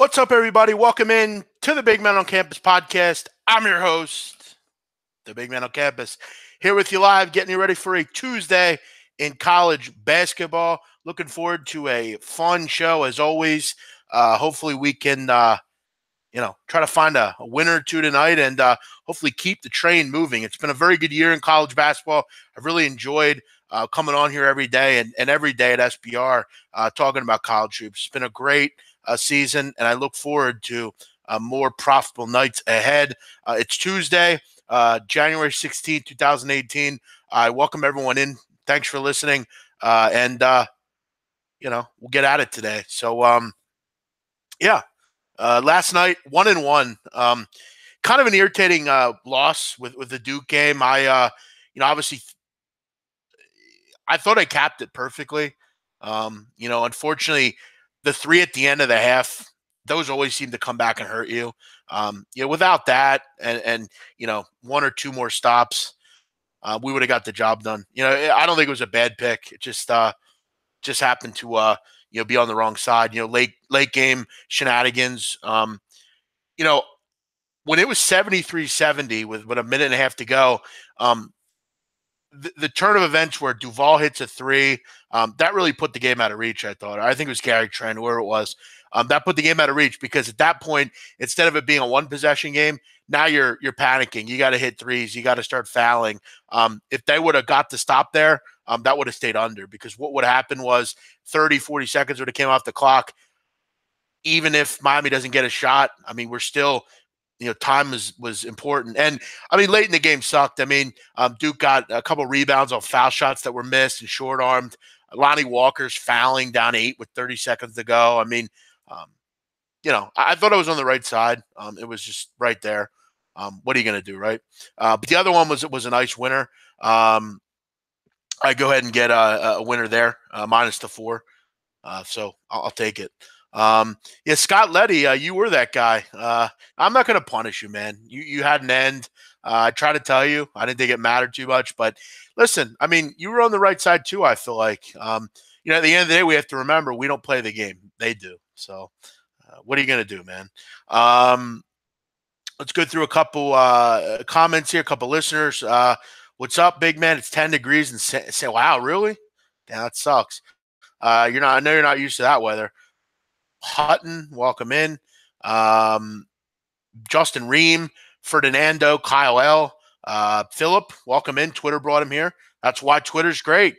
What's up, everybody? Welcome in to the Big Men on Campus podcast. I'm your host, the Big Men on Campus, here with you live, getting you ready for a Tuesday in college basketball. Looking forward to a fun show as always. Hopefully, we can, try to find a winner or two tonight, and hopefully keep the train moving. It's been a very good year in college basketball. I've really enjoyed coming on here every day and every day at SBR talking about college hoops. It's been a great season, and I look forward to more profitable nights ahead. It's Tuesday, January 16th, 2018. I welcome everyone in. Thanks for listening, and we'll get at it today. So, last night, 1-1. Kind of an irritating loss with the Duke game. Obviously, I thought I capped it perfectly. Unfortunately, the three at the end of the half, those always seem to come back and hurt you. Without that and one or two more stops, we would have got the job done. I don't think it was a bad pick. It just happened to be on the wrong side. Late game shenanigans. When it was 73-70 with a minute and a half to go, the turn of events where Duval hits a three, that really put the game out of reach, I thought. I think it was Gary Trent, whoever it was. That put the game out of reach because at that point, instead of it being a one-possession game, now you're panicking. You got to hit threes. You got to start fouling. If they would have got the stop there, that would have stayed under, because what would happen was 30, 40 seconds would have came off the clock. Even if Miami doesn't get a shot, we're still – time was important. And, late in the game sucked. Duke got a couple rebounds on foul shots that were missed and short-armed. Lonnie Walker's fouling down 8 with 30 seconds to go. I thought I was on the right side. It was just right there. What are you going to do, right? But the other one was a nice winner. I go ahead and get a winner there, minus the 4. So I'll take it. Scott Leddy, you were that guy. I'm not going to punish you, man. You had an end. I tried to tell you. I didn't think it mattered too much. But listen, you were on the right side too, I feel like. At the end of the day, we have to remember we don't play the game. They do. So what are you going to do, man? Let's go through a couple comments here, a couple listeners. What's up, big man? It's 10 degrees and say, wow, really? Damn, that sucks. I know you're not used to that weather. Hutton, welcome in. Justin Ream, Ferdinando, Kyle L. Philip, welcome in. Twitter brought him here. That's why Twitter's great.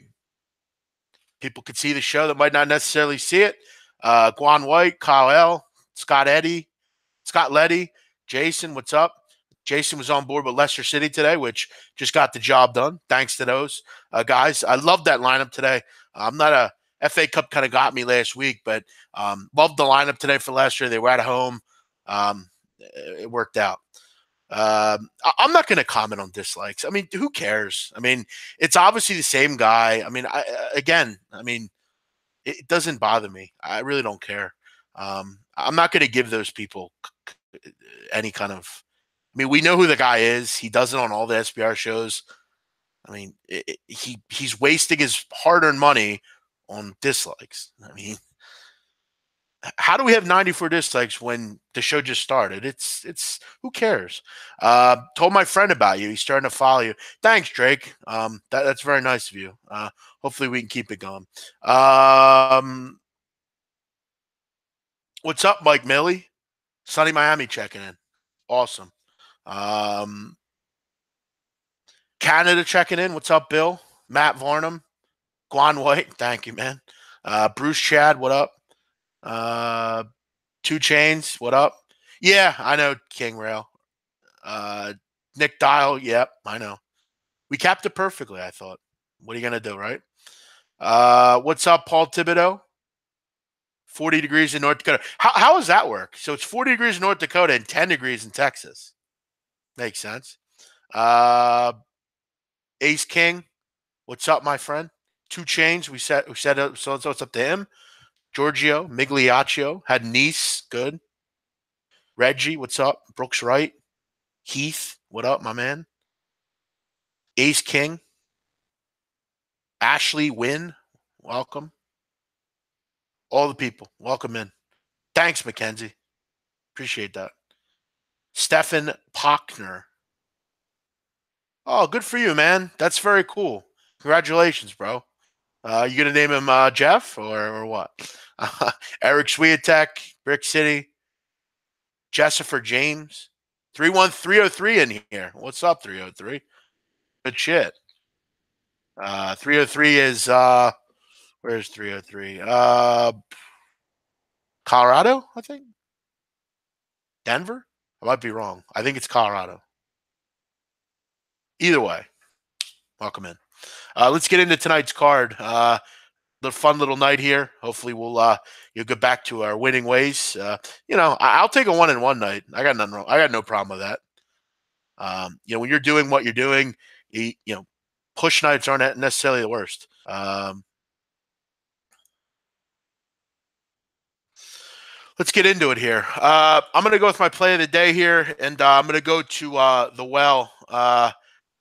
People could see the show that might not necessarily see it. Guan White, Kyle L., Scott Leddy, Jason, what's up? Jason was on board with Leicester City today, which just got the job done. Thanks to those guys. I love that lineup today. I'm not a FA Cup kind of got me last week, but loved the lineup today for Leicester. They were at home. It worked out. I'm not going to comment on dislikes. Who cares? It's obviously the same guy. It doesn't bother me. I really don't care. I'm not going to give those people any kind of – we know who the guy is. He does it on all the SBR shows. He's wasting his hard-earned money on dislikes. How do we have 94 dislikes when the show just started? It's who cares? Told my friend about you. He's starting to follow you. Thanks, Drake. That's very nice of you. Hopefully we can keep it going. What's up, Mike Millie? Sunny Miami checking in. Awesome. Canada checking in. What's up, Bill? Matt Varnum. Guan White, thank you, man. Bruce Chad, what up? 2 Chains, what up? Yeah, I know, King Rail. Nick Dial, yep, I know. We capped it perfectly, I thought. What are you going to do, right? What's up, Paul Thibodeau? 40 degrees in North Dakota. How does that work? So it's 40 degrees in North Dakota and 10 degrees in Texas. Makes sense. Ace King, what's up, my friend? 2 Chains, we said so it's up to him. Giorgio, Migliaccio, had Nice, good. Reggie, what's up? Brooks Wright. Heath, what up, my man? Ace King. Ashley Wynn, welcome. All the people, welcome in. Thanks, Mackenzie. Appreciate that. Stefan Pockner. Oh, good for you, man. That's very cool. Congratulations, bro. You gonna name him Jeff or what? Eric Swiatek, Brick City, Jessifer James, 31303 in here. What's up, 303? Good shit. 303 is where's 303? Colorado, I think. Denver? I might be wrong. I think it's Colorado. Either way, welcome in. Let's get into tonight's card. The fun little night here. Hopefully, you'll get back to our winning ways. I'll take a 1-1 night. I got nothing wrong. I got no problem with that. When you're doing what you're doing, push nights aren't necessarily the worst. Let's get into it here. I'm going to go with my play of the day here, and I'm going to go to the well. I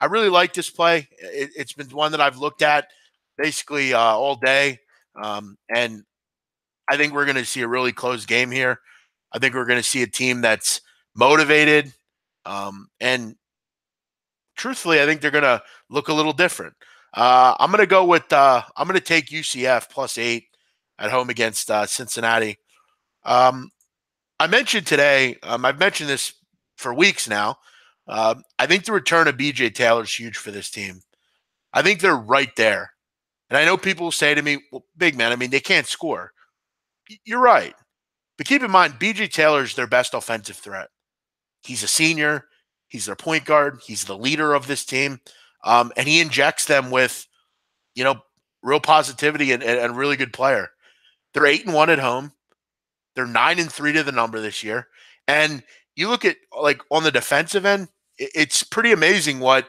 really like this play. It's been one that I've looked at basically all day, and I think we're going to see a really close game here. I think we're going to see a team that's motivated, and truthfully, I think they're going to look a little different. I'm going to go with I'm going to take UCF +8 at home against Cincinnati. I mentioned today, I've mentioned this for weeks now. I think the return of BJ Taylor is huge for this team. I think they're right there. And I know people will say to me, well, big man, I mean, they can't score. You're right. But keep in mind, BJ Taylor is their best offensive threat. He's a senior. He's their point guard. He's the leader of this team. And he injects them with, real positivity and really good player. They're 8-1 at home. They're 9-3 to the number this year. And you look at, like, on the defensive end, it's pretty amazing what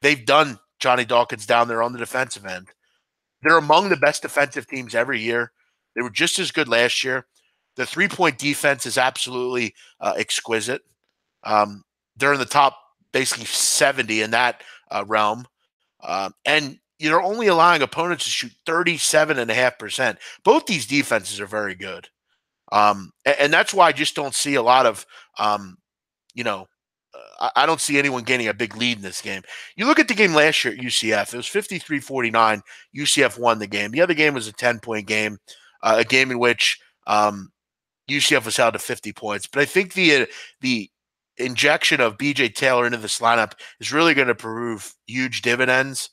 they've done, Johnny Dawkins, down there on the defensive end. They're among the best defensive teams every year. They were just as good last year. The three-point defense is absolutely exquisite. They're in the top, basically 70 in that realm. And you're only allowing opponents to shoot 37.5%. Both these defenses are very good. And that's why I just don't see a lot of, I don't see anyone gaining a big lead in this game. You look at the game last year at UCF, it was 53-49. UCF won the game. The other game was a 10-point game, a game in which UCF was held to 50 points. But I think the injection of BJ Taylor into this lineup is really going to prove huge dividends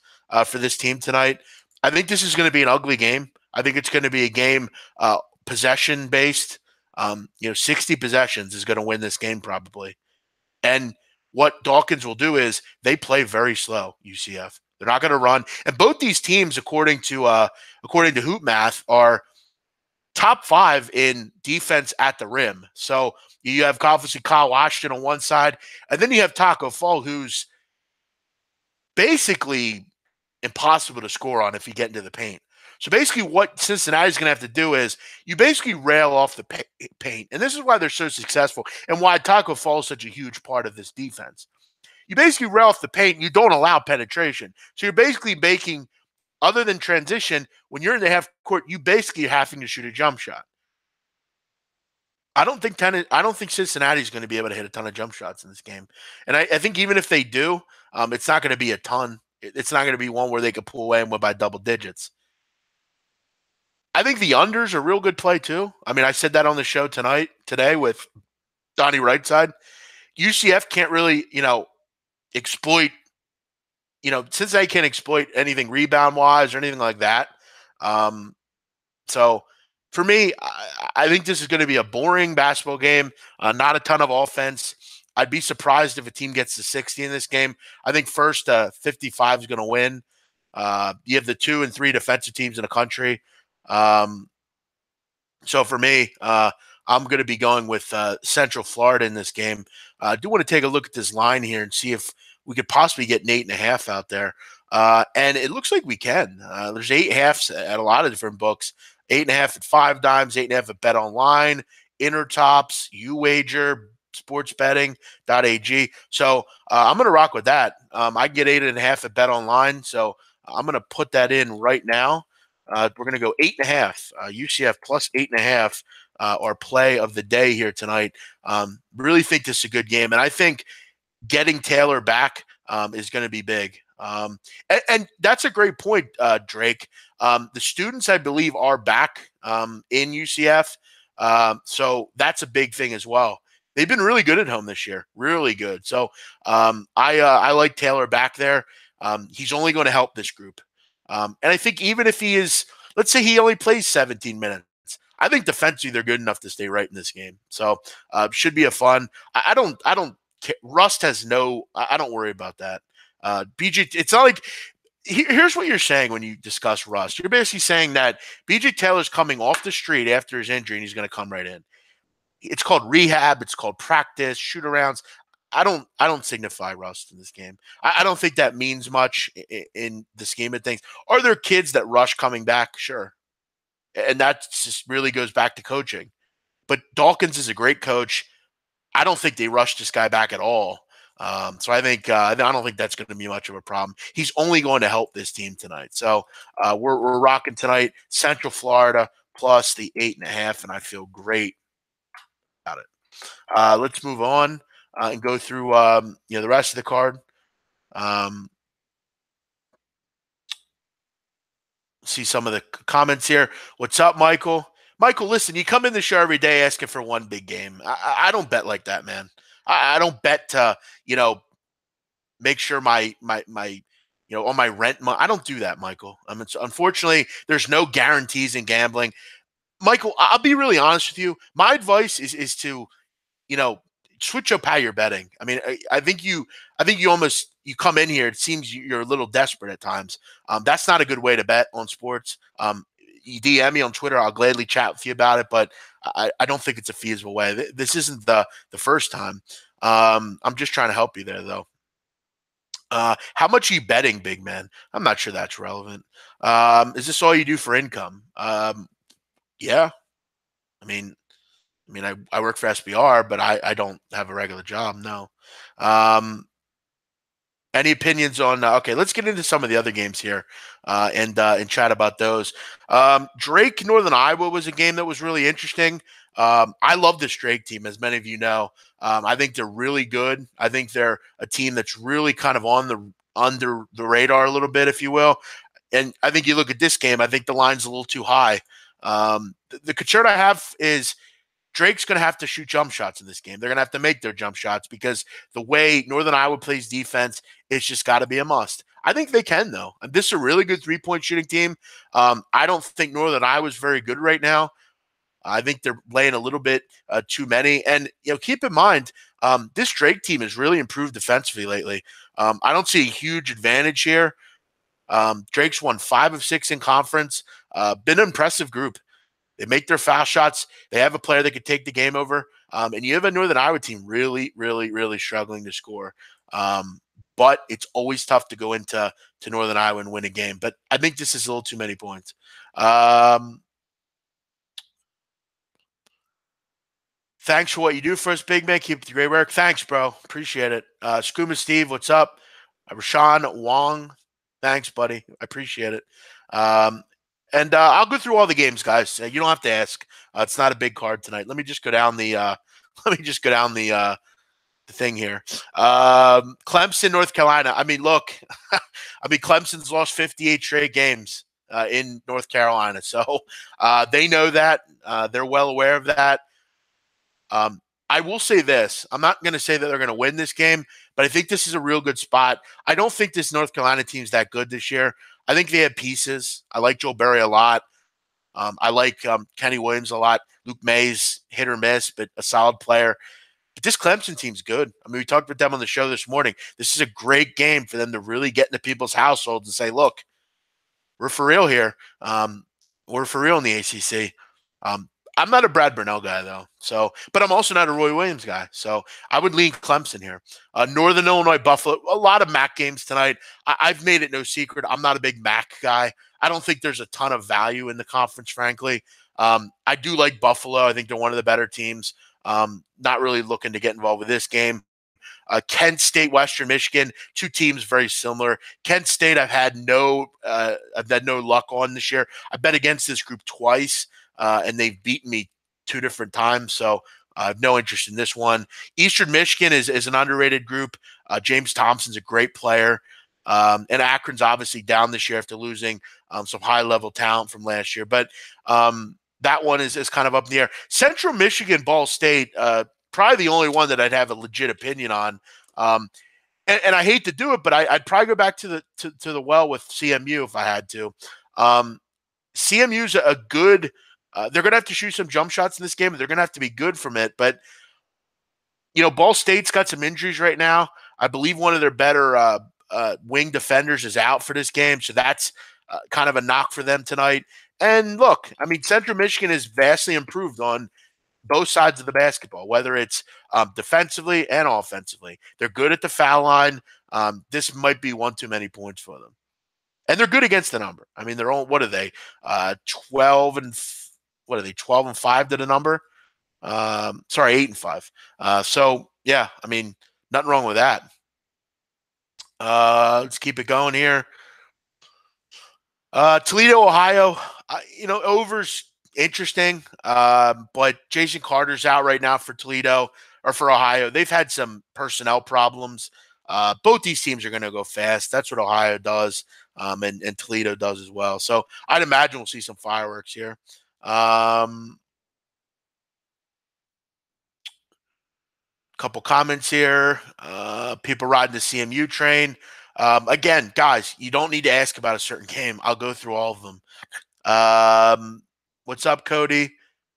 for this team tonight. I think this is going to be an ugly game. I think it's going to be a game possession based. 60 possessions is going to win this game probably. And what Dawkins will do is they play very slow. UCF, they're not going to run. And both these teams, according to Hoop Math, are top 5 in defense at the rim. So you have obviously Kyle Washington on one side, and then you have Taco Fall, who's basically impossible to score on if you get into the paint. So basically what Cincinnati's going to have to do is you basically rail off the paint. And this is why they're so successful and why Taco Fall is such a huge part of this defense. You basically rail off the paint and you don't allow penetration. So you're basically making, other than transition, when you're in the half court, you basically are having to shoot a jump shot. I don't think Cincinnati's going to be able to hit a ton of jump shots in this game. And I think even if they do, it's not going to be a ton. It's not going to be one where they could pull away and win by double digits. I think the unders are a real good play too. I mean, I said that on the show today with Donnie Rightside. UCF can't really, exploit, since they can't exploit anything rebound-wise or anything like that. So for me, I think this is going to be a boring basketball game, not a ton of offense. I'd be surprised if a team gets to 60 in this game. I think first 55 is going to win. You have the 2 and 3 defensive teams in the country. So for me, I'm going to be going with Central Florida in this game. I do want to take a look at this line here and see if we could possibly get an 8.5 out there. And it looks like we can. There's 8.5s at a lot of different books. 8.5 at 5 Dimes, 8.5 at Bet Online, Intertops, UWager, Sports Betting.ag. So I'm going to rock with that. I get 8.5 at Bet Online. So I'm going to put that in right now. We're going to go 8.5. UCF plus 8.5 or play of the day here tonight. Really think this is a good game, and I think getting Taylor back is going to be big. And that's a great point, Drake. The students, I believe, are back in UCF, so that's a big thing as well. They've been really good at home this year, really good. So I like Taylor back there. He's only going to help this group, and I think even if he is, let's say he only plays 17 minutes. I think defensively they're good enough to stay right in this game. So should be a fun. I don't. Rust has no. I don't worry about that. BJ, it's not like. Here's what you're saying when you discuss Rust. You're basically saying that BJ Taylor's coming off the street after his injury and he's going to come right in. It's called rehab. It's called practice, shoot arounds. I don't signify Rust in this game. I don't think that means much in the scheme of things. Are there kids that rush coming back? Sure. And that just really goes back to coaching. But Dawkins is a great coach. I don't think they rushed this guy back at all. So I think I don't think that's going to be much of a problem. He's only going to help this team tonight. So we're rocking tonight. Central Florida plus the 8.5, and I feel great about it. Let's move on and go through the rest of the card. See some of the comments here. What's up, Michael? Michael, listen, you come in the show every day asking for one big game. I don't bet like that, man. I don't bet to, make sure my on my rent. I don't do that, Michael. Unfortunately, there's no guarantees in gambling. Michael, I'll be really honest with you. My advice is to, switch up how you're betting. I mean, I think you almost you come in here. It seems you're a little desperate at times. That's not a good way to bet on sports. You DM me on Twitter. I'll gladly chat with you about it, but I don't think it's a feasible way. This isn't the first time. I'm just trying to help you there, though. How much are you betting, big man? I'm not sure that's relevant. Is this all you do for income? Yeah. I work for SBR, but I don't have a regular job. No. Any opinions on? Okay, let's get into some of the other games here and chat about those. Drake Northern Iowa was a game that was really interesting. I love this Drake team, as many of you know. I think they're really good. I think they're a team that's really kind of under the radar a little bit, if you will. And I think you look at this game, I think the line's a little too high. The concern I have is Drake's going to have to shoot jump shots in this game. They're going to have to make their jump shots because the way Northern Iowa plays defense, it's just got to be a must. I think they can, though. This is a really good three-point shooting team. I don't think Northern Iowa is very good right now. I think they're laying a little bit too many. And, keep in mind, this Drake team has really improved defensively lately. I don't see a huge advantage here. Drake's won 5 of 6 in conference. Been an impressive group. They make their foul shots. They have a player that could take the game over. And you have a Northern Iowa team really, really, really struggling to score. But it's always tough to go into Northern Iowa and win a game. But I think this is a little too many points. Thanks for what you do for us, big man. Keep up the great work. Thanks, bro. Appreciate it. Scuba Steve, what's up? Rashawn Wong, thanks, buddy. I appreciate it. And I'll go through all the games, guys. You don't have to ask. It's not a big card tonight. Let me just go down the. The thing here. Clemson, North Carolina. I mean, look. Clemson's lost 58 straight games in North Carolina, so they know that. They're well aware of that. I will say this. I'm not going to say that they're going to win this game, but I think this is a real good spot. I don't think this North Carolina team's that good this year. I think they have pieces. I like Joe Barry a lot. I like Kenny Williams a lot. Luke May's hit or miss, but a solid player. But this Clemson team's good. We talked with them on the show this morning. This is a great game for them to really get into people's households and say, look, we're for real here. We're for real in the ACC. I'm not a Brad Burnell guy, though. But I'm also not a Roy Williams guy. So I would lean Clemson here. Northern Illinois, Buffalo, a lot of MAC games tonight. I've made it no secret. I'm not a big MAC guy. I don't think there's a ton of value in the conference, frankly. I do like Buffalo. I think they're one of the better teams. Not really looking to get involved with this game. Kent State, Western Michigan, two teams very similar. Kent State, I've had no luck on this year. I bet against this group twice. And they've beaten me two different times. So I have no interest in this one. Eastern Michigan is an underrated group. James Thompson's a great player. And Akron's obviously down this year after losing some high-level talent from last year. But that one is kind of up in the air. Central Michigan, Ball State, probably the only one that I'd have a legit opinion on. And I hate to do it, but I'd probably go back to the well with CMU if I had to. CMU's a good they're going to have to shoot some jump shots in this game, and they're going to have to be good from it. But, Ball State's got some injuries right now. I believe one of their better wing defenders is out for this game, so that's kind of a knock for them tonight. And look, I mean, Central Michigan is vastly improved on both sides of the basketball, whether it's defensively and offensively. They're good at the foul line. This might be one too many points for them. And they're good against the number. I mean, they're all, what are they? 12 and 5 to the number? Sorry, 8-5. So yeah, I mean, nothing wrong with that. Let's keep it going here. Toledo, Ohio. Over's interesting, but Jason Carter's out right now for Toledo or for Ohio. They've had some personnel problems. Both these teams are going to go fast. That's what Ohio does, and Toledo does as well. So I'd imagine we'll see some fireworks here. Couple comments here. People riding the CMU train. Again, guys, you don't need to ask about a certain game. I'll go through all of them. What's up, Cody?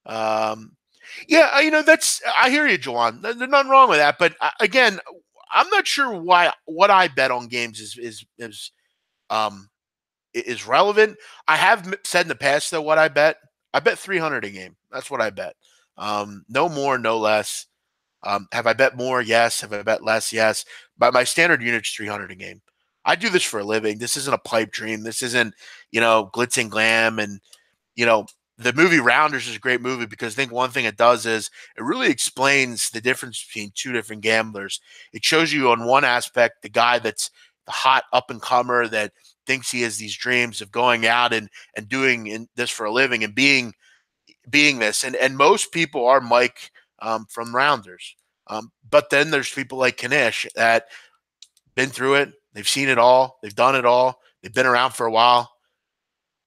Yeah, I hear you, Jawan. There's nothing wrong with that. But again, I'm not sure why what I bet on games is relevant. I have said in the past though what I bet. I bet 300 a game. That's what I bet. No more, no less. Have I bet more? Yes. Have I bet less? Yes. But my standard unit is 300 a game. I do this for a living. This isn't a pipe dream. This isn't, glitz and glam. And, the movie Rounders is a great movie because I think one thing it does is it really explains the difference between two different gamblers. It shows you on one aspect the guy that's the hot up and comer that thinks he has these dreams of going out and doing this for a living and being this. And most people are Mike from Rounders. But then there's people like Kanish that been through it. They've seen it all. They've done it all. They've been around for a while.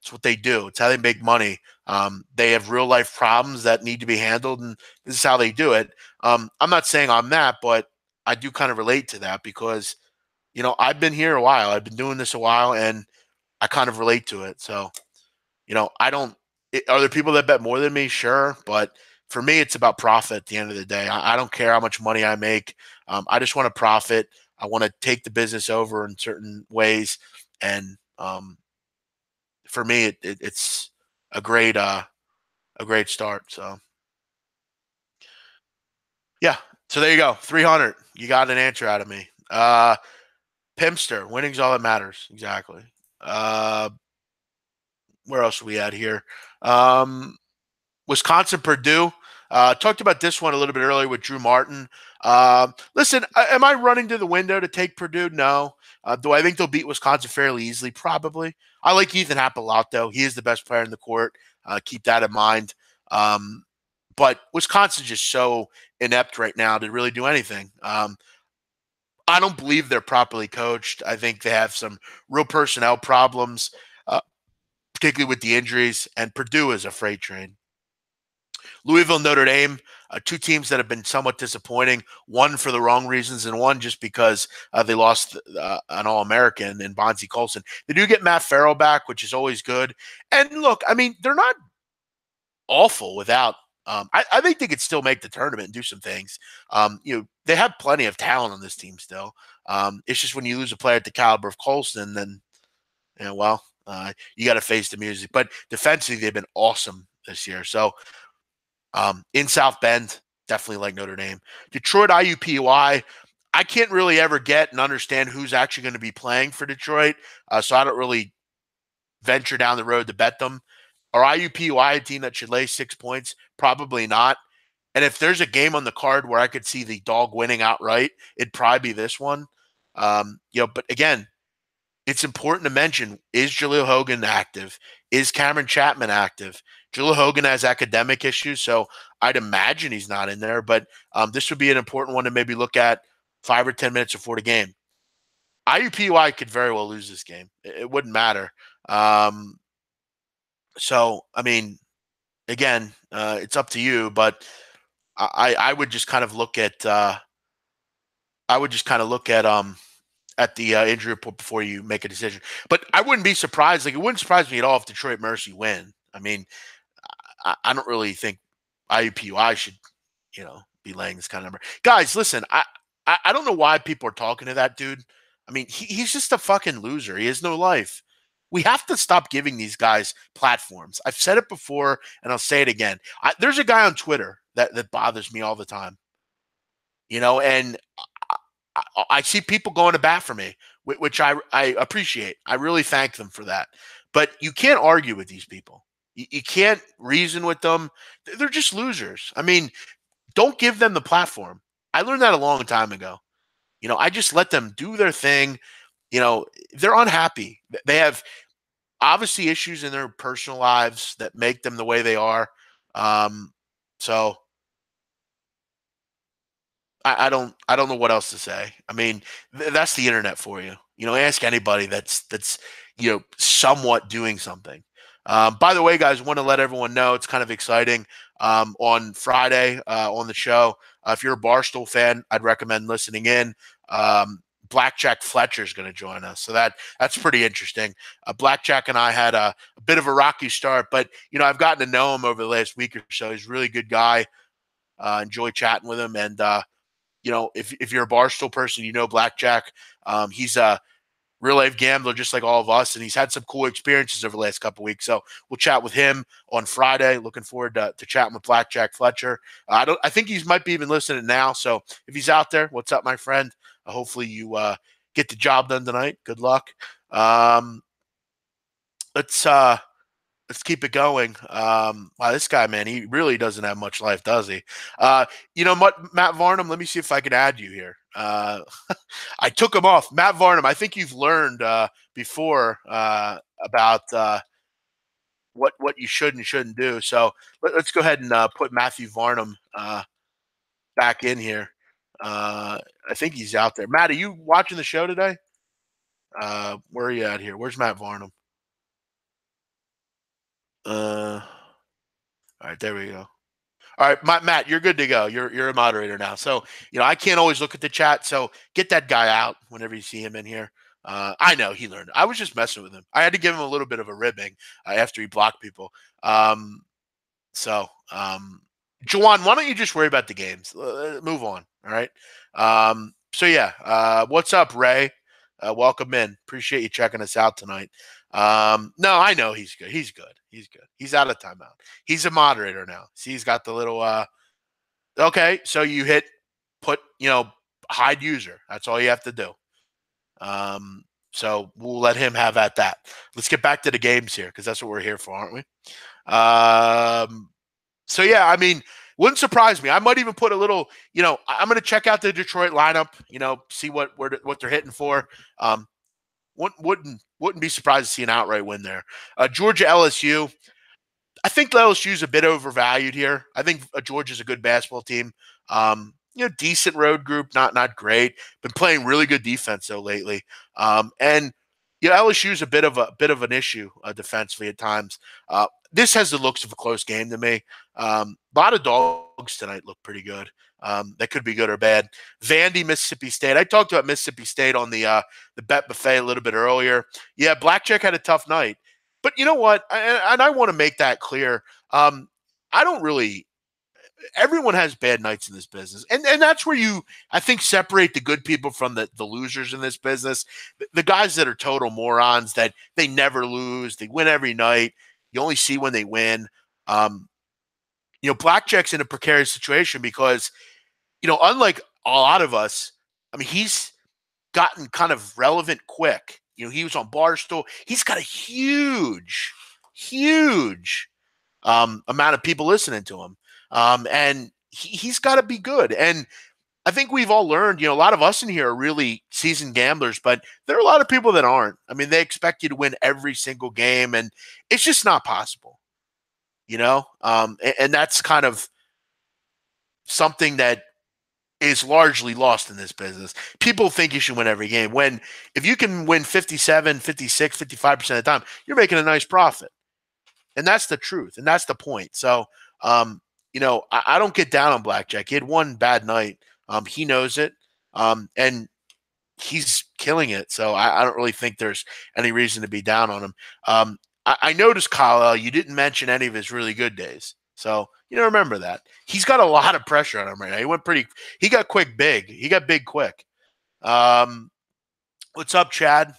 It's what they do. It's how they make money. They have real life problems that need to be handled, and this is how they do it. I'm not saying I'm that, but I do kind of relate to that because, I've been here a while. I've been doing this a while, and I kind of relate to it. So, I don't. Are there people that bet more than me? Sure, but for me, it's about profit at the end of the day. I don't care how much money I make. I just want to profit. I want to take the business over in certain ways, and for me, it's a great start. So yeah, so there you go, 300. You got an answer out of me. Pimpster, winning's all that matters. Exactly. Where else are we at here? Wisconsin, Purdue. Talked about this one a little bit earlier with Drew Martin. Listen, am I running to the window to take Purdue? No. Do I think they'll beat Wisconsin fairly easily? Probably. I like Ethan Happ a lot, though. He is the best player in the court. Keep that in mind. But Wisconsin's just so inept right now to really do anything. I don't believe they're properly coached. I think they have some real personnel problems, particularly with the injuries, and Purdue is a freight train. Louisville, Notre Dame, two teams that have been somewhat disappointing, one for the wrong reasons and one just because they lost an All-American in Bonzie Colson. They do get Matt Farrell back, which is always good. And look, I mean, they're not awful without I think they could still make the tournament and do some things. They have plenty of talent on this team still. It's just when you lose a player at the caliber of Colson, then, you got to face the music. But defensively, they've been awesome this year. So, in South Bend, definitely like Notre Dame. Detroit IUPUI, I can't really ever get and understand who's actually going to be playing for Detroit, so I don't really venture down the road to bet them. Are IUPUI a team that should lay 6 points? Probably not. And if there's a game on the card where I could see the dog winning outright, it'd probably be this one. But again, it's important to mention, is Jaleel Hogan active? Is Cameron Chapman active? Drew Hogan has academic issues, so I'd imagine he's not in there. But this would be an important one to maybe look at 5 or 10 minutes before the game. IUPUI could very well lose this game. It wouldn't matter. Um, so, I mean, again, it's up to you, but I would just kind of look at I would just kind of look at the injury report before you make a decision. But I wouldn't be surprised. Like, it wouldn't surprise me at all if Detroit Mercy win. I mean, I don't really think IUPUI should, be laying this kind of number. Guys, listen, I don't know why people are talking to that dude. I mean, he's just a fucking loser. He has no life. We have to stop giving these guys platforms. I've said it before, and I'll say it again. There's a guy on Twitter that bothers me all the time, and I see people going to bat for me, which I appreciate. I really thank them for that. But you can't argue with these people. You can't reason with them. They're just losers. I mean, don't give them the platform. I learned that a long time ago. I just let them do their thing. They're unhappy. They have obviously issues in their personal lives that make them the way they are. So I don't know what else to say. I mean, that's the internet for you. Ask anybody that's somewhat doing something. By the way, guys, want to let everyone know it's kind of exciting. On Friday on the show, if you're a Barstool fan, I'd recommend listening in. Blackjack Fletcher is going to join us, so that's pretty interesting. Blackjack and I had a bit of a rocky start, but I've gotten to know him over the last week or so. He's a really good guy. Enjoy chatting with him, and if you're a Barstool person, Blackjack. He's a real life gambler, just like all of us, and he's had some cool experiences over the last couple of weeks. So we'll chat with him on Friday. Looking forward to chatting with Blackjack Fletcher. I think he might be even listening now. So if he's out there, what's up, my friend? Hopefully you get the job done tonight. Good luck. Let's keep it going. Wow, this guy, man, he really doesn't have much life, does he? Matt Varnum, let me see if I can add you here. I took him off. Matt Varnum, I think you've learned before about what you should and shouldn't do. So let's go ahead and put Matthew Varnum back in here. I think he's out there. Matt, are you watching the show today? Where are you at here? Where's Matt Varnum? All right, there we go. All right, Matt, you're good to go. You're a moderator now. So, I can't always look at the chat. So get that guy out whenever you see him in here. I know he learned. I was just messing with him. I had to give him a little bit of a ribbing after he blocked people. Jawan, why don't you just worry about the games? Move on. All right. What's up, Ray? Welcome in. Appreciate you checking us out tonight. No, I know he's good. He's good. He's good. He's out of timeout. He's a moderator now. See, he's got the little okay, so you hide user. That's all you have to do. So we'll let him have at that. Let's get back to the games here, because that's what we're here for, aren't we? I mean, wouldn't surprise me. I might even put a little, I'm going to check out the Detroit lineup, see what they're hitting for. Wouldn't be surprised to see an outright win there. Georgia LSU. I think LSU is a bit overvalued here. I think Georgia's a good basketball team. Decent road group, not great. Been playing really good defense though lately. LSU is a bit of an issue defensively at times. This has the looks of a close game to me. A lot of dogs tonight look pretty good. That could be good or bad. Vandy, Mississippi State. I talked about Mississippi State on the bet buffet a little bit earlier. Yeah, Blackjack had a tough night. But you know what? And I want to make that clear. I don't really – everyone has bad nights in this business. And that's where I think, separate the good people from the losers in this business. The guys that are total morons, that they never lose. They win every night. You only see when they win. Blackjack's in a precarious situation because, unlike a lot of us, I mean, he's gotten kind of relevant quick. He was on Barstool. He's got a huge amount of people listening to him. And he's got to be good. And I think we've all learned, a lot of us in here are really seasoned gamblers, but there are a lot of people that aren't. I mean, they expect you to win every single game, and it's just not possible. and that's kind of something that is largely lost in this business. People think you should win every game when if you can win 57, 56, 55% of the time, you're making a nice profit. And that's the truth. And that's the point. So, I don't get down on blackjack. He had one bad night. He knows it. And he's killing it. So I don't really think there's any reason to be down on him. I noticed, Kyle, you didn't mention any of his really good days. So, remember that. He's got a lot of pressure on him right now. He got quick big. He got big quick. What's up, Chad?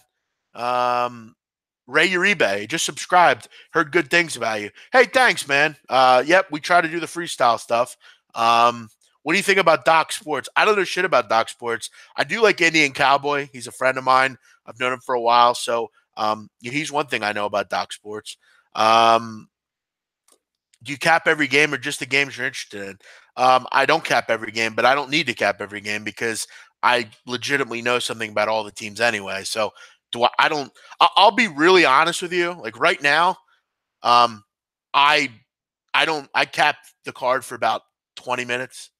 Ray Uribe just subscribed. Heard good things about you. Hey, thanks, man. Yep, we try to do the freestyle stuff. What do you think about Doc Sports? I don't know shit about Doc Sports. I do like Indian Cowboy. He's a friend of mine. I've known him for a while. So he's one thing I know about Doc Sports. Do you cap every game or just the games you're interested in? I don't cap every game, but I don't need to cap every game because I legitimately know something about all the teams anyway. So I'll be really honest with you. Like right now, I cap the card for about 20 minutes.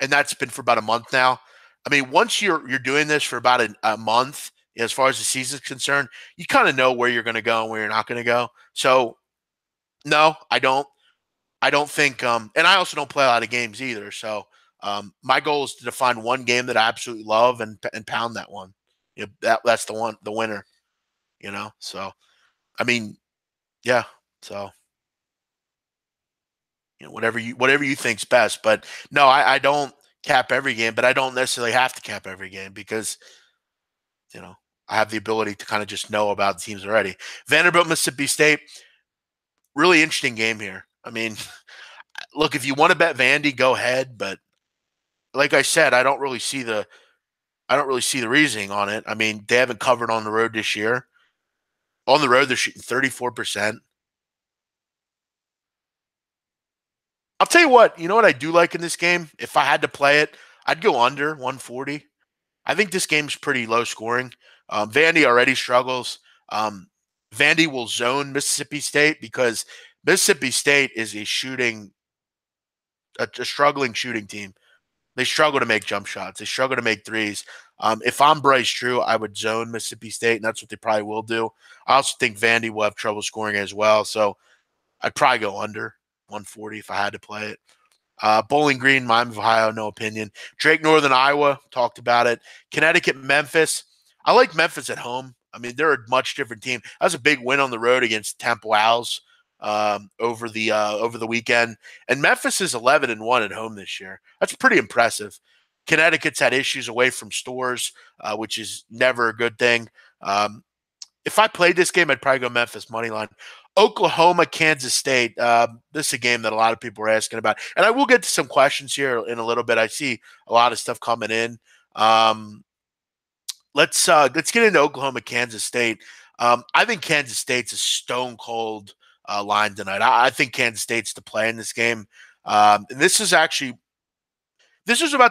And that's been for about a month now. I mean, once you're doing this for about a month, as far as the season's concerned, you kind of know where you're going to go and where you're not going to go. So no, I don't. I don't think, and I also don't play a lot of games either. So my goal is to find one game that I absolutely love and pound that one. That's the winner. So I mean, yeah. So whatever you think's best. But no, I don't cap every game, but I don't necessarily have to cap every game because I have the ability to kind of just know about the teams already. Vanderbilt, Mississippi State, really interesting game here. I mean, look, if you want to bet Vandy, go ahead. But like I said, I don't really see the reasoning on it. I mean, they haven't covered on the road this year. On the road, they're shooting 34%. I'll tell you what. You know what I do like in this game? If I had to play it, I'd go under 140. I think this game's pretty low scoring. Vandy already struggles. Vandy will zone Mississippi State because Mississippi State is a struggling shooting team. They struggle to make jump shots. They struggle to make threes. If I'm Bryce Drew, I would zone Mississippi State, and that's what they probably will do. I also think Vandy will have trouble scoring as well, so I'd probably go under 140 if I had to play it. Bowling Green, Miami of Ohio, no opinion. Drake, Northern Iowa, talked about it. Connecticut, Memphis. I like Memphis at home. I mean, they're a much different team. That was a big win on the road against Temple Owls over the weekend. And Memphis is 11-1 at home this year. That's pretty impressive. Connecticut's had issues away from stores, which is never a good thing. If I played this game, I'd probably go Memphis money line. Oklahoma, Kansas State. This is a game that a lot of people are asking about. And I will get to some questions here in a little bit. I see a lot of stuff coming in. Let's get into Oklahoma, Kansas State. I think Kansas State's a stone cold line tonight. I think Kansas State's to play in this game. And this was about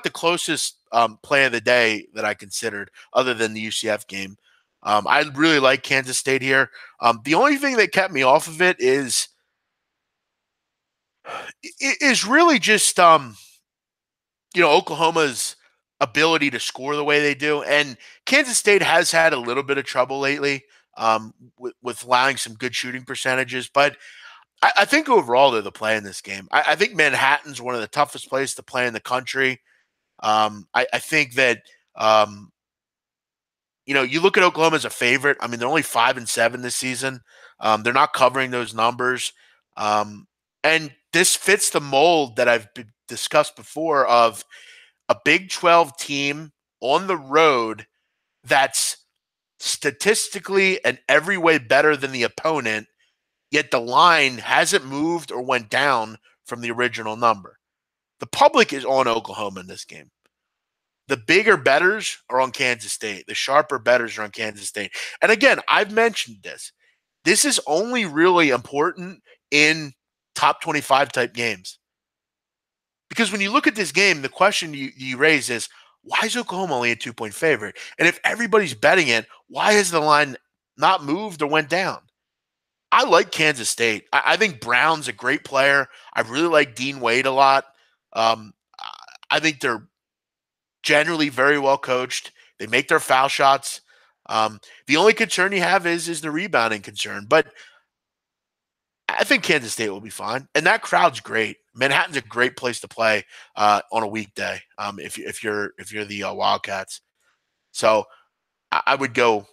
the closest play of the day that I considered, other than the UCF game. I really like Kansas State here. The only thing that kept me off of it is really just Oklahoma's ability to score the way they do, and Kansas State has had a little bit of trouble lately with allowing some good shooting percentages. But I think overall they're the play in this game. I think Manhattan's one of the toughest places to play in the country. I think that. You look at Oklahoma as a favorite. I mean, they're only 5-7 this season. They're not covering those numbers. And this fits the mold that I've discussed before of a Big 12 team on the road that's statistically and every way better than the opponent, yet the line hasn't moved or went down from the original number. The public is on Oklahoma in this game. The bigger bettors are on Kansas State. The sharper bettors are on Kansas State. And again, I've mentioned this. This is only really important in top 25 type games. Because when you look at this game, the question you raise is, why is Oklahoma only a 2-point favorite? And if everybody's betting it, why has the line not moved or went down? I like Kansas State. I think Brown's a great player. I really like Dean Wade a lot. Um, I think they're generally very well coached. They make their foul shots. The only concern you have is the rebounding concern, but I think Kansas State will be fine, and that crowd's great. Manhattan's a great place to play on a weekday. If you're the Wildcats, so I would go.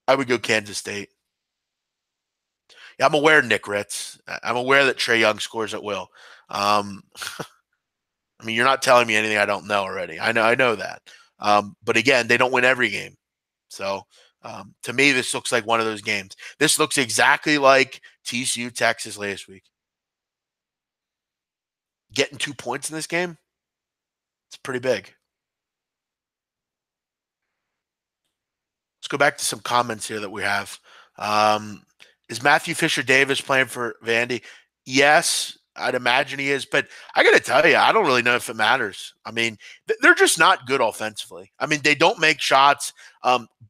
I would go Kansas State. Yeah, I'm aware of Nick Ritz. I'm aware that Trae Young scores at will. Um, I mean, you're not telling me anything I don't know already. I know that. But again, they don't win every game. So to me, this looks like one of those games. This looks exactly like TCU Texas last week. Getting 2 points in this game, it's pretty big. Let's go back to some comments here that we have. Um, is Matthew Fisher Davis playing for Vandy? Yes, I'd imagine he is. But I got to tell you, I don't really know if it matters. I mean, they're just not good offensively. I mean, they don't make shots.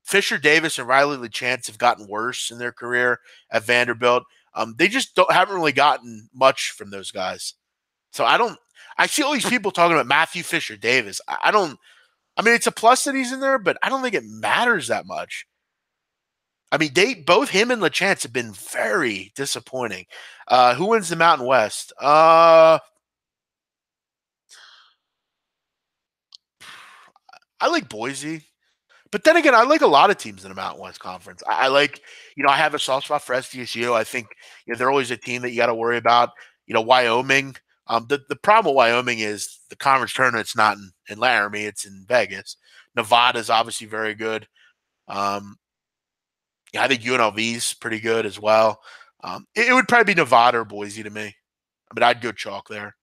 Fisher Davis and Riley LeChance have gotten worse in their career at Vanderbilt. They just haven't really gotten much from those guys. So I don't. I see all these people talking about Matthew Fisher Davis. I don't. I mean, it's a plus that he's in there, but I don't think it matters that much. I mean, both him and LeChance have been very disappointing. Who wins the Mountain West? I like Boise, but then again, I like a lot of teams in the Mountain West Conference. I like, I have a soft spot for SDSU. I think they're always a team that you got to worry about. Wyoming. The problem with Wyoming is the conference tournament's not in Laramie; it's in Vegas. Nevada is obviously very good. Yeah, I think UNLV's pretty good as well. It would probably be Nevada or Boise to me. I mean, I'd go chalk there.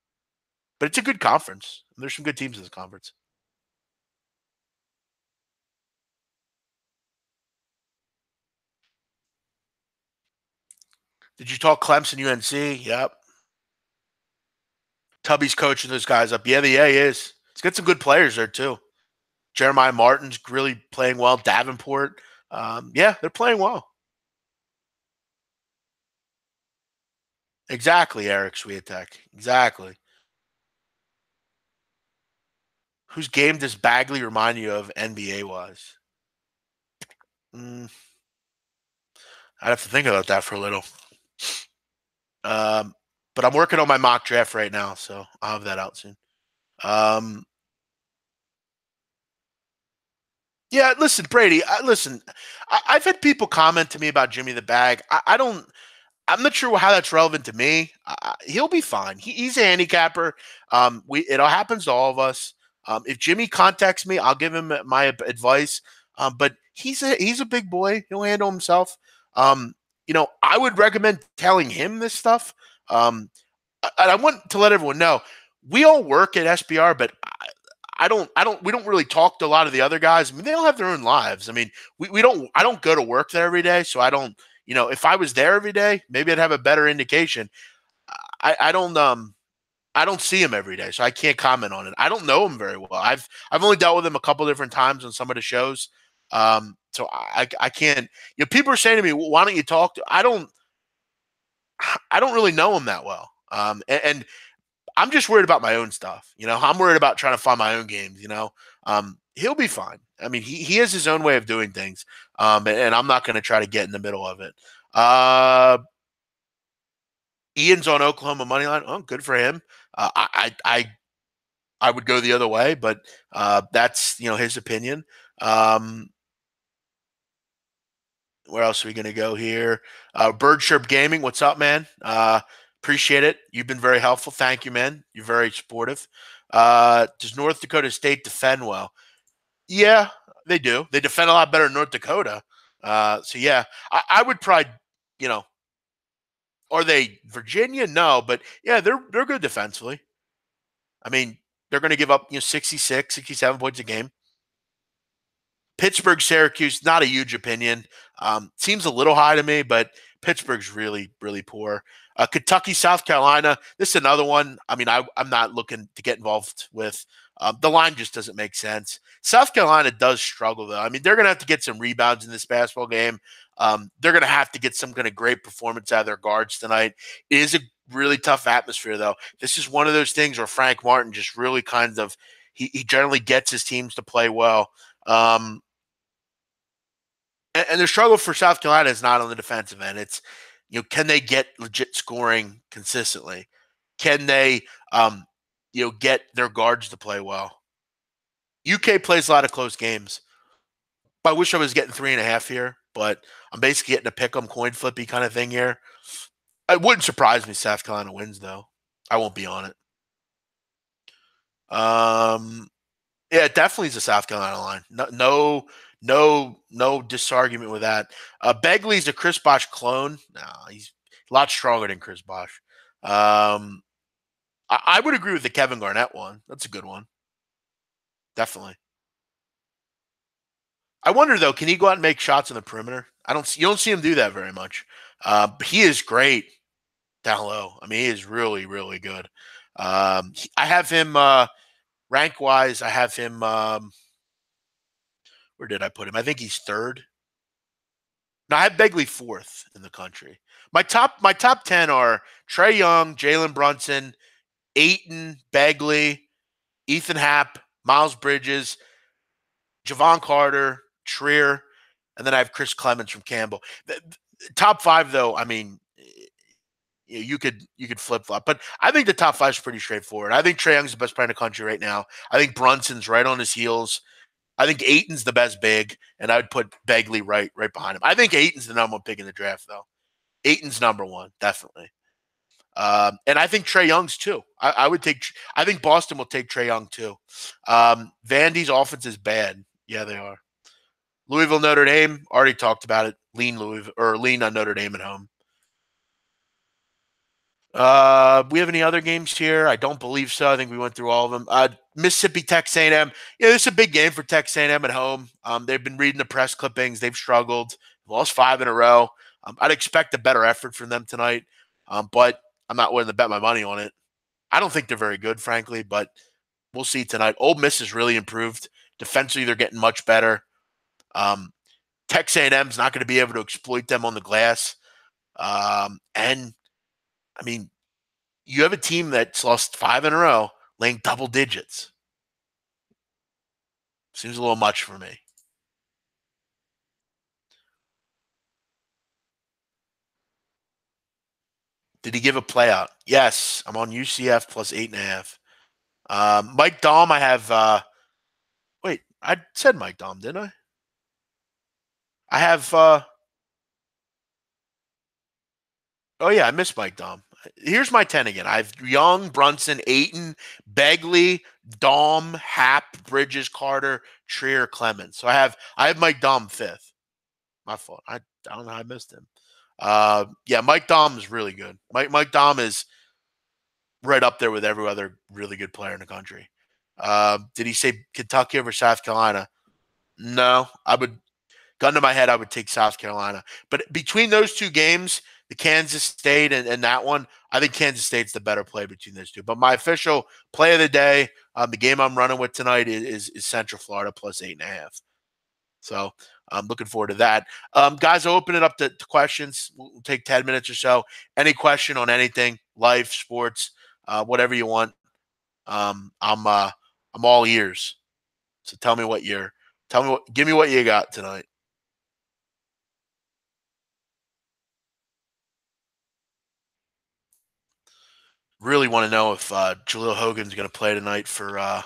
But it's a good conference. There's some good teams in this conference. Did you talk Clemson, UNC? Yep. Tubby's coaching those guys up. Yeah, he is. He's got some good players there, too. Jeremiah Martin's really playing well. Davenport. Yeah, they're playing well. Exactly, Eric Swiatek. Exactly. Whose game does Bagley remind you of NBA wise? Mm, I'd have to think about that for a little. But I'm working on my mock draft right now, so I'll have that out soon. Um, yeah, listen, Brady. Listen, I've had people comment to me about Jimmy the Bag. I don't. I'm not sure how that's relevant to me. He'll be fine. He's a handicapper. It all happens to all of us. If Jimmy contacts me, I'll give him my advice. But he's a big boy. He'll handle himself. I would recommend telling him this stuff. And I want to let everyone know we all work at SBR, but we don't really talk to a lot of the other guys. I mean, they all have their own lives. I mean, I don't go to work there every day. So I don't, if I was there every day, maybe I'd have a better indication. I don't see him every day, so I can't comment on it. I don't know him very well. I've only dealt with him a couple different times on some of the shows. So I can't, people are saying to me, well, why don't you talk to, I don't really know him that well. And I'm just worried about my own stuff. I'm worried about trying to find my own games. He'll be fine. I mean, he has his own way of doing things. And I'm not going to try to get in the middle of it. Ian's on Oklahoma money line. Oh, good for him. I would go the other way, but that's his opinion. Where else are we going to go here? Bird Chirp Gaming, what's up, man? Appreciate it. You've been very helpful. Thank you, man. You're very supportive. Does North Dakota State defend well? Yeah, they do. They defend a lot better than North Dakota. So yeah, I would probably, are they Virginia? No, but yeah, they're good defensively. I mean, they're going to give up 66, 67 points a game. Pittsburgh, Syracuse, not a huge opinion. Seems a little high to me, but Pittsburgh's really, really poor. Kentucky, South Carolina. This is another one. I mean, I'm not looking to get involved with. The line just doesn't make sense. South Carolina does struggle, though. I mean, they're going to have to get some rebounds in this basketball game. They're going to have to get some kind of great performance out of their guards tonight. It is a really tough atmosphere, though. This is one of those things where Frank Martin just really kind of he generally gets his teams to play well. And the struggle for South Carolina is not on the defensive end. It's can they get legit scoring consistently? Can they get their guards to play well? UK plays a lot of close games. I wish I was getting 3.5 here, but I'm basically getting a pick 'em coin flippy kind of thing here. It wouldn't surprise me if South Carolina wins, though. I won't be on it. Yeah, it definitely is a South Carolina line. No disargument with that. Begley's a Chris Bosh clone. No, he's a lot stronger than Chris Bosh. I would agree with the Kevin Garnett one. That's a good one. Definitely. I wonder though, can he go out and make shots on the perimeter? You don't see him do that very much. But he is great down low. I mean, he is really, really good. I have him rank wise. I have him. Where did I put him? I think he's third. No, I have Begley fourth in the country. My top 10 are Trae Young, Jalen Brunson, Ayton, Begley, Ethan Happ, Miles Bridges, Javon Carter, Trier, and then I have Chris Clemens from Campbell. The top 5, though, I mean, you could flip flop, but I think the top 5 is pretty straightforward. I think Trae Young's the best player in the country right now. I think Brunson's right on his heels. I think Ayton's the best big, and I would put Begley right behind him. I think Ayton's the number 1 pick in the draft, though. Ayton's number 1, definitely. And I think Trae Young's too. I would take. I think Boston will take Trae Young too. Vandy's offense is bad. Yeah, they are. Louisville, Notre Dame. Already talked about it. Lean Louisville or lean on Notre Dame at home. We have any other games here? I don't believe so. I think we went through all of them. Mississippi Texas A&M. Yeah, this is a big game for Texas A&M at home. They've been reading the press clippings. They've struggled. Lost 5 in a row. I'd expect a better effort from them tonight, but I'm not willing to bet my money on it. I don't think they're very good, frankly, but we'll see tonight. Ole Miss has really improved. Defensively, they're getting much better. Texas A&M's not going to be able to exploit them on the glass. And I mean, you have a team that's lost 5 in a row, laying double digits. Seems a little much for me. Did he give a play out? Yes, I'm on UCF plus 8.5. Mike Daum, I have. Wait, I said Mike Daum, didn't I? I have. Oh yeah, I missed Mike Daum. Here's my 10 again. I have Young, Brunson, Ayton, Begley, Daum, Happ, Bridges, Carter, Trier, Clemens. So I have Mike Daum 5th. My fault. I don't know how I missed him. Yeah, Mike Daum is really good. Mike Daum is right up there with every other really good player in the country. Did he say Kentucky over South Carolina? No, gun to my head, I would take South Carolina. But between those two games, the Kansas State and that one, I think Kansas State's the better play between those two. But my official play of the day, the game I'm running with tonight is Central Florida plus 8.5. So I'm looking forward to that. Guys, I'll open it up to questions. We'll take 10 minutes or so. Any question on anything, life, sports, whatever you want. I'm all ears. So give me what you got tonight. Really want to know if Jaleel Hogan's going to play tonight for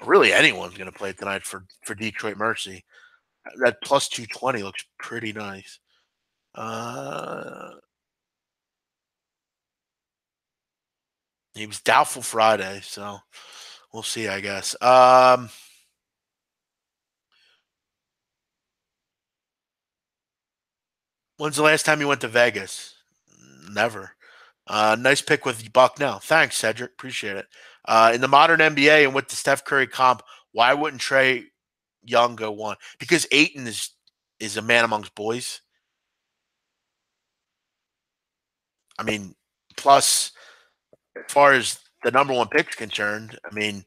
really anyone's going to play tonight for Detroit Mercy. That plus 220 looks pretty nice. He was doubtful Friday, so we'll see, I guess. When's the last time you went to Vegas? Never. Nice pick with Bucknell. Thanks, Cedric. Appreciate it. In the modern NBA and with the Steph Curry comp, why wouldn't Trae Young go 1? Because Ayton is a man amongst boys. I mean, plus, as far as the number 1 pick's concerned, I mean,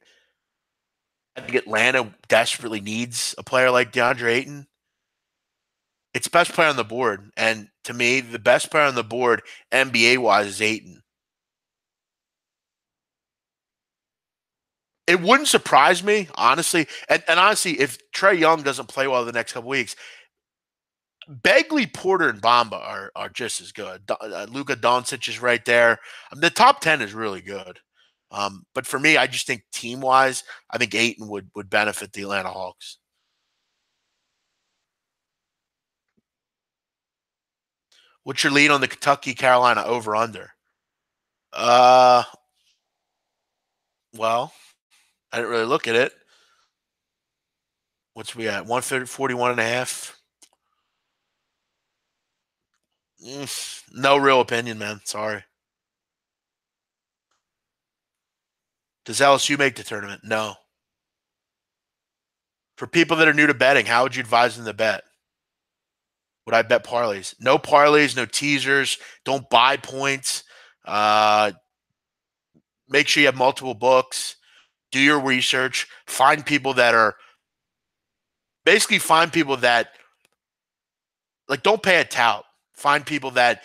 I think Atlanta desperately needs a player like DeAndre Ayton. It's best player on the board, and to me, the best player on the board NBA wise is Ayton. It wouldn't surprise me, honestly. And honestly, if Trey Young doesn't play well the next couple weeks, Bagley, Porter, and Bamba are just as good. Luka Doncic is right there. The top 10 is really good. But for me, I just think team wise, I think Ayton would benefit the Atlanta Hawks. What's your lead on the Kentucky Carolina over under? Uh, well, I didn't really look at it. What's we at? 141 and a half. No real opinion, man. Sorry. Does LSU make the tournament? No. For people that are new to betting, how would you advise them to bet? Would I bet parlays? No parlays, no teasers. Don't buy points. Uh, Make sure you have multiple books. Do your research. Find people that are basically find people that like don't pay a tout. Find people that,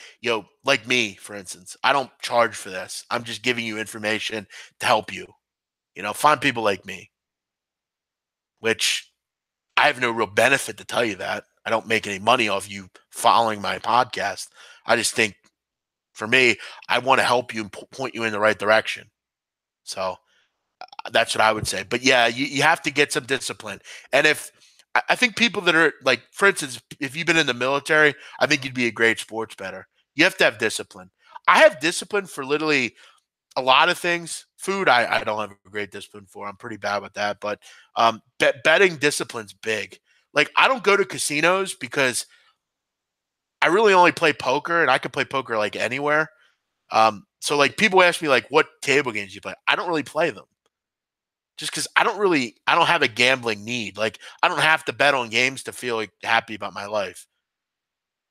like me, for instance. I don't charge for this. I'm just giving you information to help you. Find people like me, which I have no real benefit to tell you that. I don't make any money off you following my podcast. I just think for me, I want to help you and point you in the right direction. So that's what I would say. But yeah, you have to get some discipline. And if I think people that are like, for instance, if you've been in the military, I think you'd be a great sports bettor. You have to have discipline. I have discipline for literally a lot of things. Food, I don't have a great discipline for. I'm pretty bad with that. But betting discipline's big. Like I don't go to casinos because I really only play poker, and I can play poker like anywhere. So like people ask me like, what table games do you play? I don't really play them just because I don't have a gambling need. Like I don't have to bet on games to feel like happy about my life.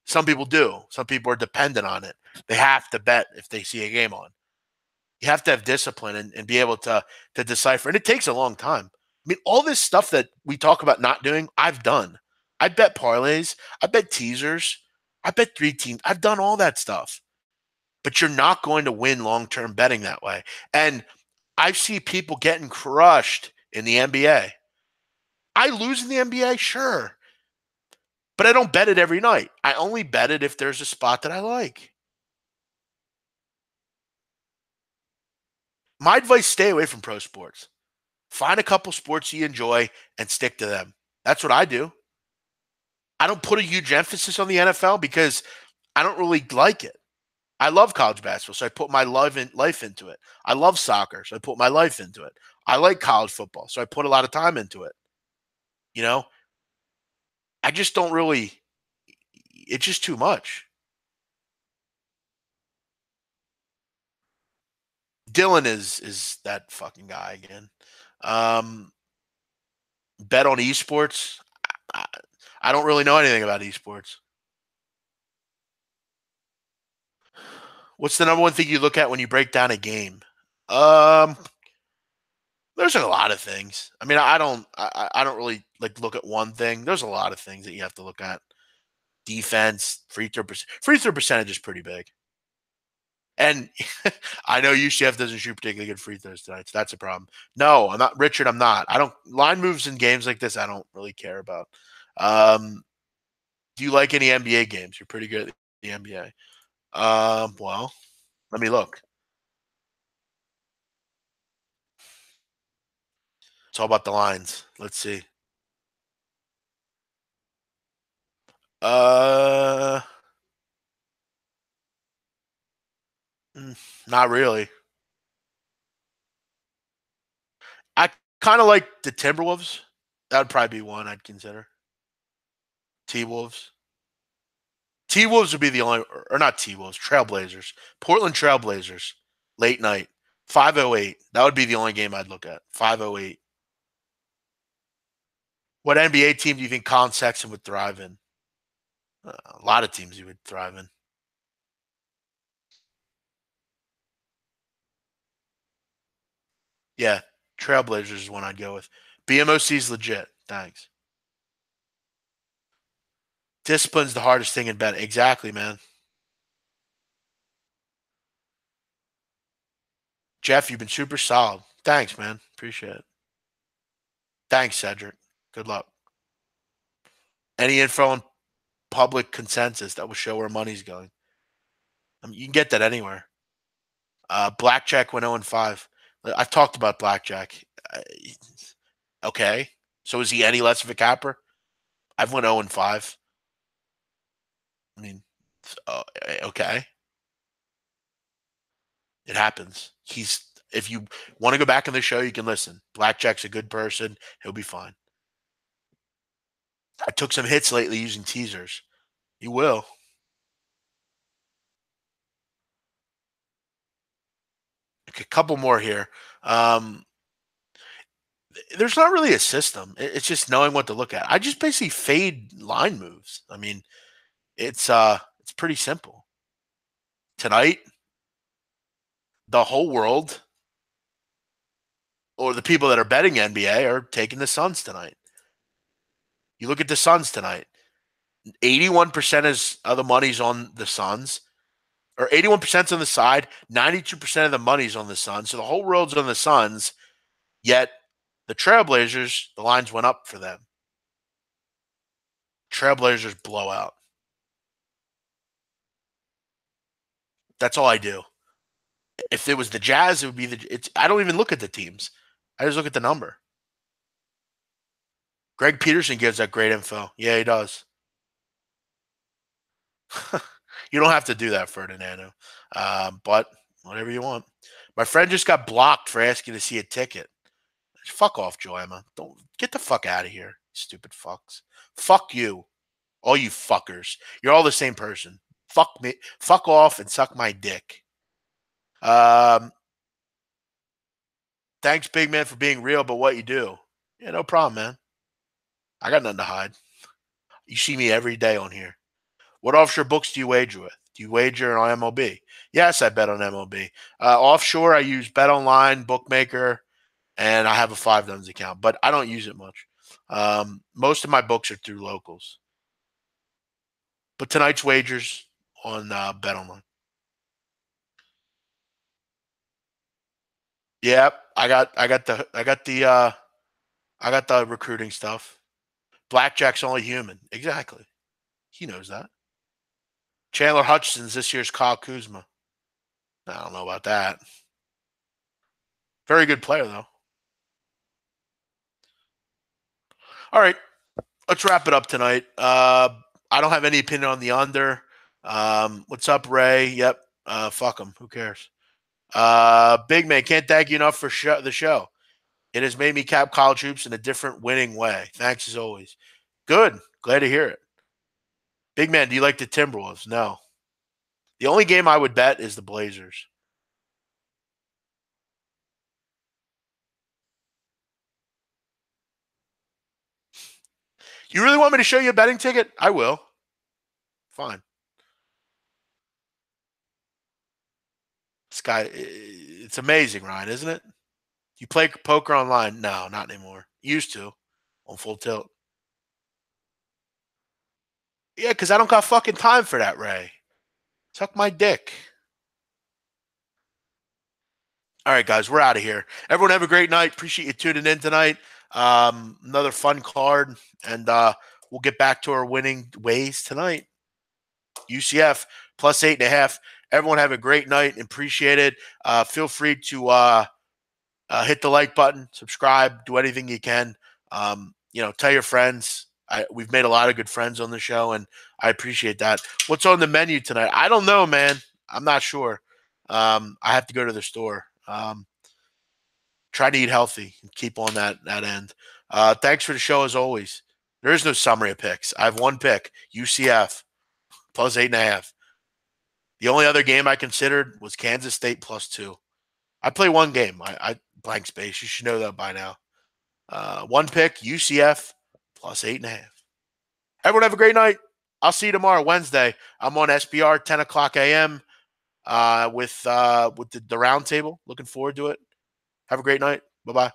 Some people do. Some people are dependent on it. They have to bet if they see a game on. You have to have discipline and be able to decipher. And it takes a long time. I mean, all this stuff that we talk about not doing, I've done. I bet parlays. I bet teasers. I bet three teams. I've done all that stuff. But you're not going to win long-term betting that way. And I see people getting crushed in the NBA. I lose in the NBA, sure. But I don't bet it every night. I only bet it if there's a spot that I like. My advice, stay away from pro sports. Find a couple sports you enjoy and stick to them. That's what I do. I don't put a huge emphasis on the NFL because I don't really like it. I love college basketball, so I put my life into it. I love soccer, so I put my life into it. I like college football, so I put a lot of time into it. You know, I just don't really. It's just too much. Dylan is that fucking guy again. Um, Bet on esports. I, I don't really know anything about esports. What's the number one thing you look at when you break down a game? Um, there's a lot of things. I mean, I don't really like look at one thing. There's a lot of things that you have to look at. Defense, free throw percentage is pretty big. And I know UCF doesn't shoot particularly good free throws tonight, so that's a problem. No, I'm not Richard. I'm not. I don't line moves in games like this. I don't really care about. Um, do you like any NBA games? You're pretty good at the NBA. Well, let me look. It's all about the lines. Let's see. Uh, Not really. I kind of like the Timberwolves. That would probably be one I'd consider. T Wolves. T Wolves would be the only, or not T Wolves, Trailblazers. Portland Trailblazers. Late night. 508. That would be the only game I'd look at. 508. What NBA team do you think Colin Sexton would thrive in? A lot of teams he would thrive in. Yeah, Trailblazers is one I'd go with. BMOC is legit. Thanks. Discipline's the hardest thing in betting. Exactly, man. Jeff, you've been super solid. Thanks, man. Appreciate it. Thanks, Cedric. Good luck. Any info on public consensus that will show where money's going? I mean, you can get that anywhere. Blackjack went 0-5. I've talked about blackjack. Okay. So is he any less of a capper? I've went 0-5. I mean, okay. It happens. If you want to go back in the show, you can listen. Blackjack's a good person. He'll be fine. I took some hits lately using teasers. You will. A couple more here. There's not really a system. It's just knowing what to look at. I just basically fade line moves. I mean, it's pretty simple. Tonight, the whole world or the people that are betting NBA are taking the Suns tonight. You look at the Suns tonight. 81% of the money's on the Suns, or 81% on the side. 92% of the money's on the Suns. So the whole world's on the Suns. Yet the Trailblazers, the lines went up for them. Trailblazers blowout. That's all I do. If it was the Jazz, it would be I don't even look at the teams. I just look at the number. Greg Peterson gives that great info. Yeah, he does. You don't have to do that, Ferdinando. But whatever you want. My friend just got blocked for asking to see a ticket. Fuck off, Joemma. Don't get the fuck out of here, stupid fucks. Fuck you. All you fuckers. You're all the same person. Fuck me. Fuck off and suck my dick. Thanks, big man, for being real about what you do. Yeah, no problem, man. I got nothing to hide. You see me every day on here. What offshore books do you wager with? Do you wager on MLB? Yes, I bet on MLB. Offshore, I use BetOnline, Bookmaker, and I have a 5 account, but I don't use it much. Most of my books are through locals. But tonight's wagers on BetOnline. Yep, I got the recruiting stuff. Blackjack's only human. Exactly. He knows that. Chandler Hutchison's this year's Kyle Kuzma. I don't know about that. Very good player, though. All right, let's wrap it up tonight. I don't have any opinion on the under. What's up, Ray? Yep. Fuck him. Who cares? Big man, can't thank you enough for the show. It has made me cap college hoops in a different winning way. Thanks as always. Good. Glad to hear it. Big man, do you like the Timberwolves? No. The only game I would bet is the Blazers. You really want me to show you a betting ticket? I will. Fine. This guy, it's amazing, Ryan, isn't it? You play poker online? No, not anymore. Used to on Full Tilt. Yeah, because I don't got fucking time for that, Ray. Suck my dick. All right, guys, we're out of here. Everyone have a great night. Appreciate you tuning in tonight. Another fun card, and we'll get back to our winning ways tonight. UCF plus 8.5. Everyone have a great night and appreciate it. Feel free to hit the like button, subscribe, do anything you can. Tell your friends. We've made a lot of good friends on the show, and I appreciate that. What's on the menu tonight? I don't know, man. I'm not sure. I have to go to the store. Try to eat healthy and keep on that end. Thanks for the show as always. There is no summary of picks. I have one pick, UCF plus 8.5. The only other game I considered was Kansas State plus 2. I play one game. I blank space. You should know that by now. One pick, UCF plus 8.5. Everyone have a great night. I'll see you tomorrow, Wednesday. I'm on SBR, 10 o'clock a.m. With the round table. Looking forward to it. Have a great night. Bye-bye.